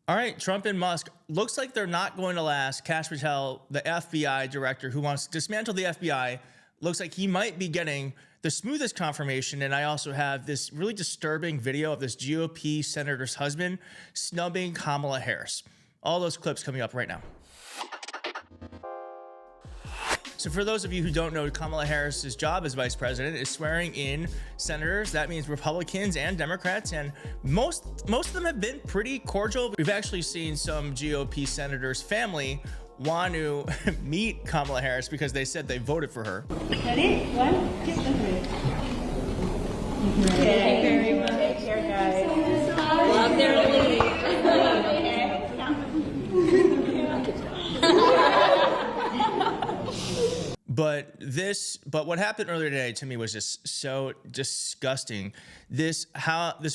All right, Trump and Musk. Looks like they're not going to last. Kash Patel, the FBI director who wants to dismantle the FBI, looks like he might be getting the smoothest confirmation. And I also have this really disturbing video of this GOP senator's husband snubbing Kamala Harris. All those clips coming up right now. So for those of you who don't know, Kamala Harris's job as vice president is swearing in senators. That means Republicans and Democrats, and most of them have been pretty cordial. We've actually seen some GOP senators' family want to meet Kamala Harris because they said they voted for her. Ready? 1, 2, 3. Thank you very much. Take care, guys. Love their lady. But what happened earlier today to me was just so disgusting. This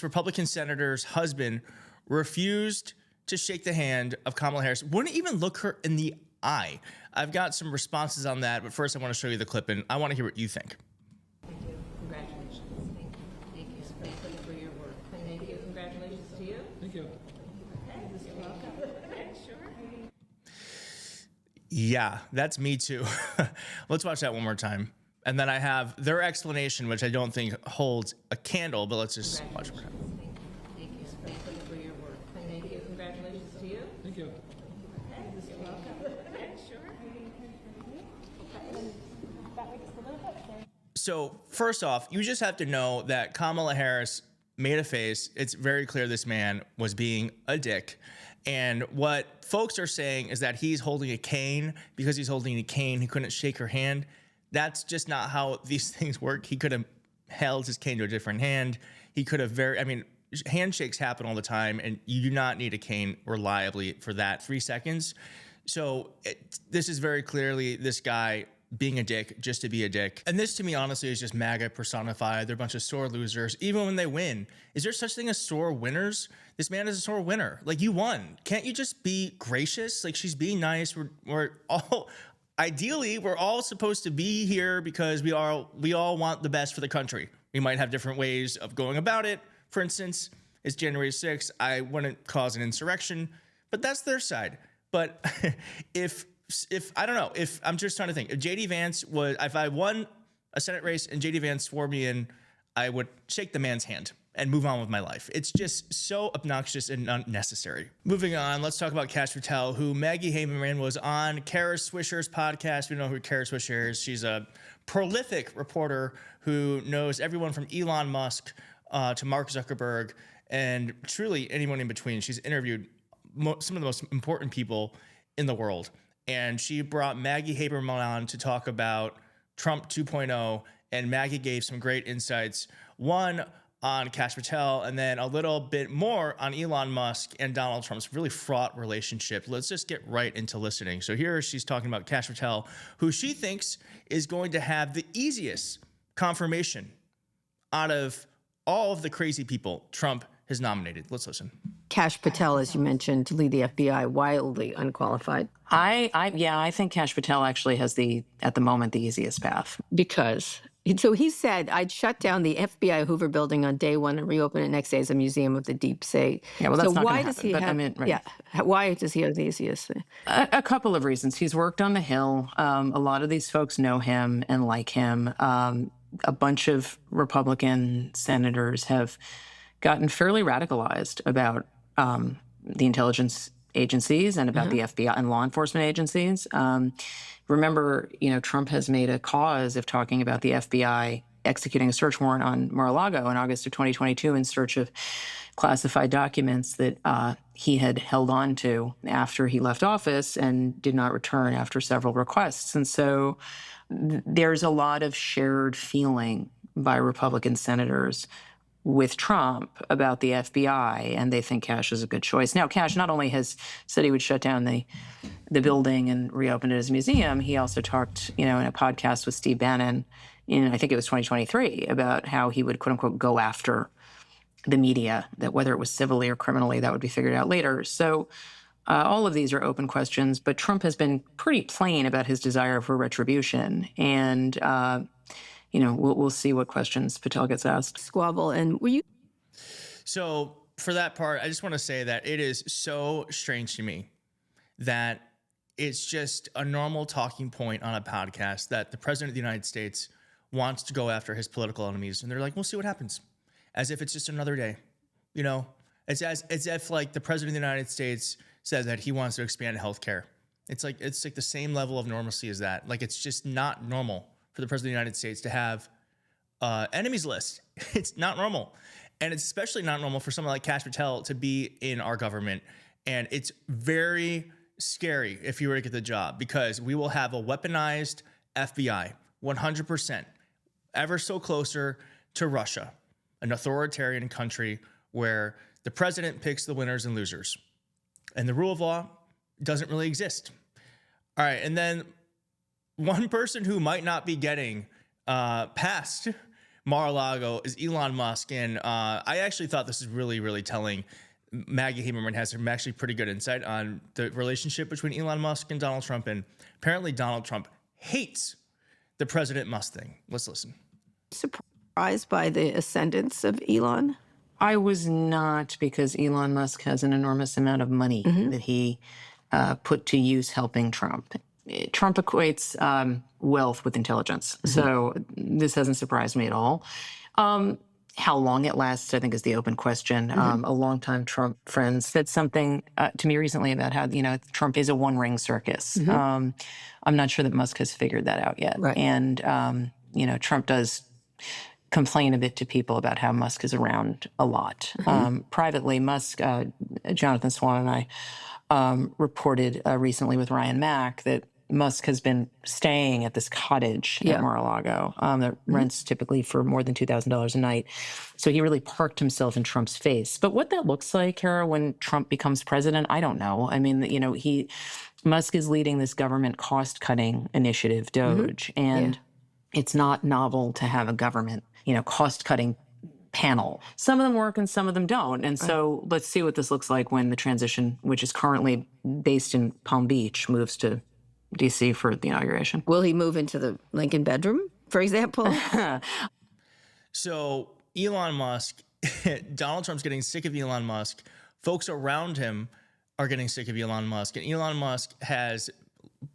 Republican senator's husband refused to shake the hand of Kamala Harris, wouldn't even look her in the eye. I've got some responses on that, but first I want to show you the clip, and I want to hear what you think. Thank you. Congratulations. Thank you. Thank you for your work. Thank you. Congratulations to you. Thank you. Okay, you're welcome. Okay, sure. Yeah, that's me too. Let's watch that one more time. And then I have their explanation, which I don't think holds a candle, but let's just watch it. Thank you. Thank you for your work. Thank you. Congratulations to you. Thank you. Okay, you're welcome. Okay, sure. So first off, you just have to know that Kamala Harris made a face. It's very clear this man was being a dick. And what folks are saying is that he's holding a cane. Because he's holding a cane, he couldn't shake her hand. That's just not how these things work. He could have held his cane to a different hand. He could have handshakes happen all the time, and you do not need a cane reliably for that 3 seconds. So this is very clearly this guy being a dick just to be a dick. And this to me, honestly, is just MAGA personified. They're a bunch of sore losers, even when they win. Is there such thing as sore winners? This man is a sore winner. Like, you won. Can't you just be gracious? Like, she's being nice. We're all, ideally, we're all supposed to be here because we all want the best for the country. We might have different ways of going about it. For instance, it's January 6th. I wouldn't cause an insurrection, but that's their side. But if I don't know, if I'm just trying to think, if I won a Senate race and JD Vance swore me in, I would shake the man's hand and move on with my life. It's just so obnoxious and unnecessary. Moving on, let's talk about Kash Patel, who Maggie Haberman was on Kara Swisher's podcast. We know who Kara Swisher is. She's a prolific reporter who knows everyone from Elon Musk to Mark Zuckerberg and truly anyone in between. She's interviewed some of the most important people in the world. And she brought Maggie Haberman on to talk about Trump 2.0, and Maggie gave some great insights. One on Kash Patel, and then a little bit more on Elon Musk and Donald Trump's really fraught relationship. Let's just get right into listening. So here she's talking about Kash Patel, who she thinks is going to have the easiest confirmation out of all of the crazy people Trump has nominated. Let's listen. Kash Patel, as you mentioned, to lead the FBI, wildly unqualified. I think Kash Patel actually has at the moment, the easiest path. Because, so he said, I'd shut down the FBI Hoover building on day one and reopen it next day as a museum of the deep state. Yeah, well, that's so not why going to does he happen. have, I mean, right. Yeah, why does he have the easiest? A couple of reasons. He's worked on the Hill. A lot of these folks know him and like him. A bunch of Republican senators have gotten fairly radicalized about the intelligence agencies and about the FBI and law enforcement agencies. Remember, Trump has made a cause of talking about the FBI executing a search warrant on Mar-a-Lago in August of 2022 in search of classified documents that he had held on to after he left office and did not return after several requests. And so there's a lot of shared feeling by Republican senators with Trump about the FBI, and they think Kash is a good choice. Now, Kash not only has said he would shut down the building and reopen it as a museum, he also talked, in a podcast with Steve Bannon in, I think it was 2023, about how he would, quote unquote, go after the media, that whether it was civilly or criminally, that would be figured out later. So all of these are open questions, but Trump has been pretty plain about his desire for retribution. And we'll see what questions Patel gets asked. Squabble, and were you? So for that part, I just want to say that it is so strange to me that it's just a normal talking point on a podcast that the president of the United States wants to go after his political enemies. And they're like, we'll see what happens. As if it's just another day. You know, it's as if like the president of the United States says that he wants to expand healthcare. It's like the same level of normalcy as that. Like, it's just not normal for the president of the United States to have enemies list. It's not normal. And it's especially not normal for someone like Kash Patel to be in our government. And it's very scary if you were to get the job, because we will have a weaponized FBI, 100%, ever so closer to Russia, an authoritarian country where the president picks the winners and losers. And the rule of law doesn't really exist. All right. And then one person who might not be getting past Mar-a-Lago is Elon Musk. And I actually thought this is really, really telling. Maggie Haberman has some actually pretty good insight on the relationship between Elon Musk and Donald Trump. And apparently Donald Trump hates the President Musk thing. Let's listen. Surprised by the ascendance of Elon? I was not, because Elon Musk has an enormous amount of money that he put to use helping Trump. Trump equates wealth with intelligence. So this hasn't surprised me at all. How long it lasts, I think, is the open question. A longtime Trump friend said something to me recently about how, Trump is a one-ring circus. I'm not sure that Musk has figured that out yet. Right. And, Trump does complain a bit to people about how Musk is around a lot. Privately, Musk, Jonathan Swan and I reported recently with Ryan Mack that Musk has been staying at this cottage at Mar-a-Lago that rents typically for more than $2,000 a night. So he really parked himself in Trump's face. But what that looks like, Kara, when Trump becomes president, I don't know. I mean, Musk is leading this government cost-cutting initiative, DOGE, and it's not novel to have a government, cost-cutting panel. Some of them work and some of them don't. And so let's see what this looks like when the transition, which is currently based in Palm Beach, moves to D.C. for the inauguration. Will he move into the Lincoln bedroom, for example? So Elon Musk, Donald Trump's getting sick of Elon Musk. Folks around him are getting sick of Elon Musk. And Elon Musk has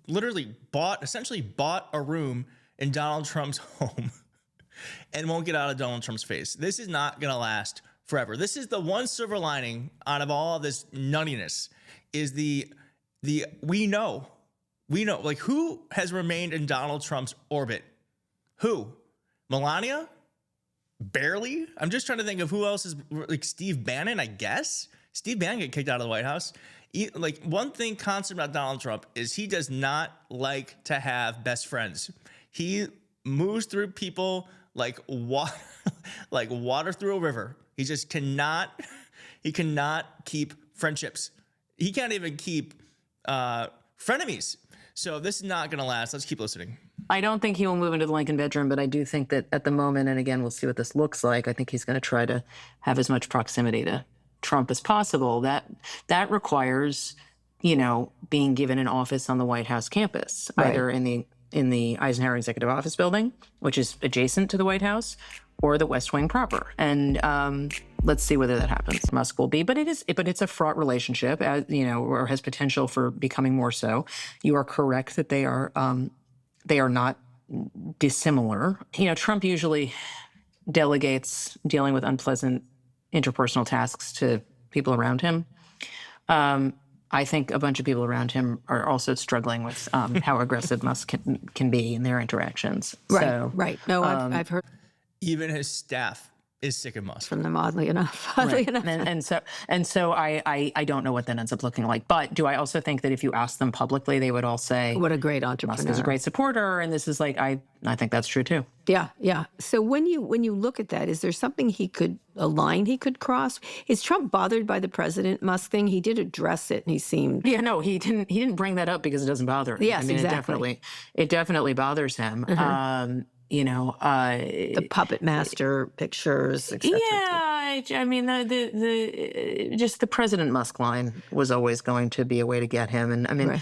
literally essentially bought a room in Donald Trump's home and won't get out of Donald Trump's face. This is not going to last forever. This is the one silver lining out of all of this nuttiness is we know, like, who has remained in Donald Trump's orbit? Who? Melania? Barely? I'm just trying to think of who else is, like, Steve Bannon, I guess. Steve Bannon got kicked out of the White House. One thing constant about Donald Trump is he does not like to have best friends. He moves through people like water through a river. He just cannot keep friendships. He can't even keep frenemies. So this is not going to last. Let's keep listening. I don't think he will move into the Lincoln bedroom, but I do think that at the moment, and again, we'll see what this looks like, I think he's going to try to have as much proximity to Trump as possible. That requires, being given an office on the White House campus, either in the Eisenhower Executive Office building, which is adjacent to the White House, or the West Wing proper. And let's see whether that happens. Musk will be, but it's a fraught relationship, or has potential for becoming more so. You are correct that they are not dissimilar. Trump usually delegates dealing with unpleasant interpersonal tasks to people around him. I think a bunch of people around him are also struggling with how aggressive Musk can be in their interactions. Right. No, I've heard Even his staff is sick of Musk. from them, oddly enough. And so I don't know what that ends up looking like. But do I also think that if you ask them publicly, they would all say, What a great entrepreneur. Musk is a great supporter, and this is like I think that's true too. Yeah. So when you look at that, is there something a line he could cross? Is Trump bothered by the President Musk thing? He did address it, and he seemed. Yeah, no, he didn't bring that up because it doesn't bother him. Yes, I mean, exactly. It definitely bothers him. The puppet master pictures, etc. Yeah, I mean, just the President Musk line was always going to be a way to get him. And I mean,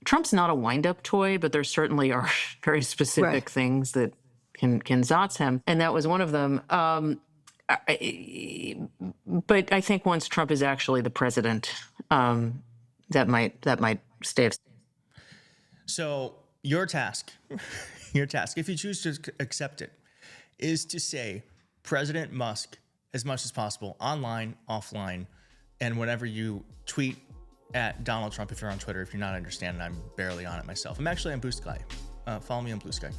Trump's not a wind-up toy, but there certainly are very specific things that can zotz him. And that was one of them. But I think once Trump is actually the president, that might stay. So your task, if you choose to accept it, is to say President Musk as much as possible, online, offline, and whenever you tweet at Donald Trump, if you're on Twitter. If you're not understanding, I'm barely on it myself. I'm actually on Blue Sky. Follow me on Blue Sky.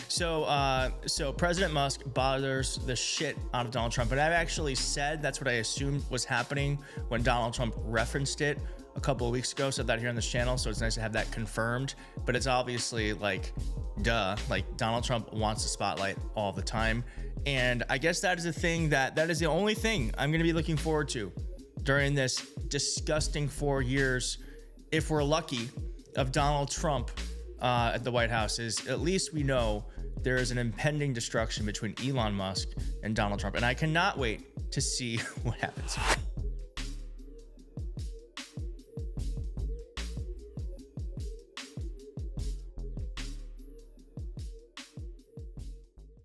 So President Musk bothers the shit out of Donald Trump. But I've actually said that's what I assumed was happening when Donald Trump referenced it a couple of weeks ago. Said that here on this channel. So it's nice to have that confirmed. But it's obviously like, duh. Like Donald Trump wants the spotlight all the time. And I guess that is the thing that is the only thing I'm going to be looking forward to during this disgusting 4 years, if we're lucky, of Donald Trump at the White House. Is at least we know there is an impending destruction between Elon Musk and Donald Trump. And I cannot wait to see what happens.